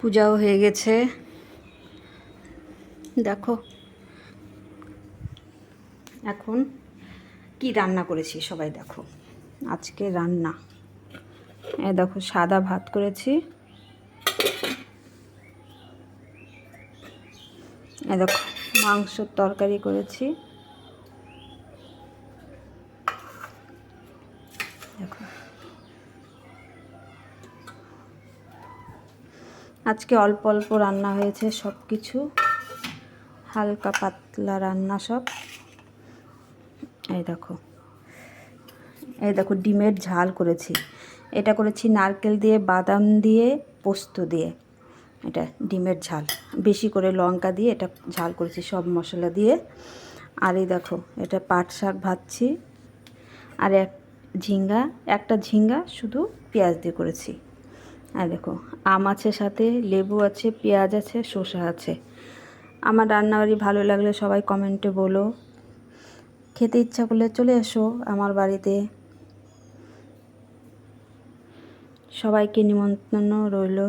পূজাও হয়ে গেছে। দেখো এখন কি রান্না করেছি সবাই দেখো। আজকে রান্না দেখো সাদা ভাত করেছি, দেখো মাংসের তরকারি করেছি, দেখো আজকে অল্প অল্প রান্না হয়েছে, সব কিছু হালকা পাতলা রান্না সব। এই দেখো ডিমের ঝাল করেছি, এটা করেছি নারকেল দিয়ে, বাদাম দিয়ে, পোস্ত দিয়ে। এটা ডিমের ঝাল, বেশি করে লঙ্কা দিয়ে এটা ঝাল করেছি সব মশলা দিয়ে। আর এই দেখো এটা পাট শাক ভাজছি, আর একটা ঝিঙ্গা শুধু পেঁয়াজ দিয়ে করেছি। আর দেখো আম আছে, সাথে লেবু আছে, পেঁয়াজ আছে, শসা আছে। আমার রান্নাবাড়ি ভালো লাগলে সবাই কমেন্টে বলো, খেতে ইচ্ছা করলে চলে এসো আমার বাড়িতে। সবাইকে নিমন্ত্রণ রইল।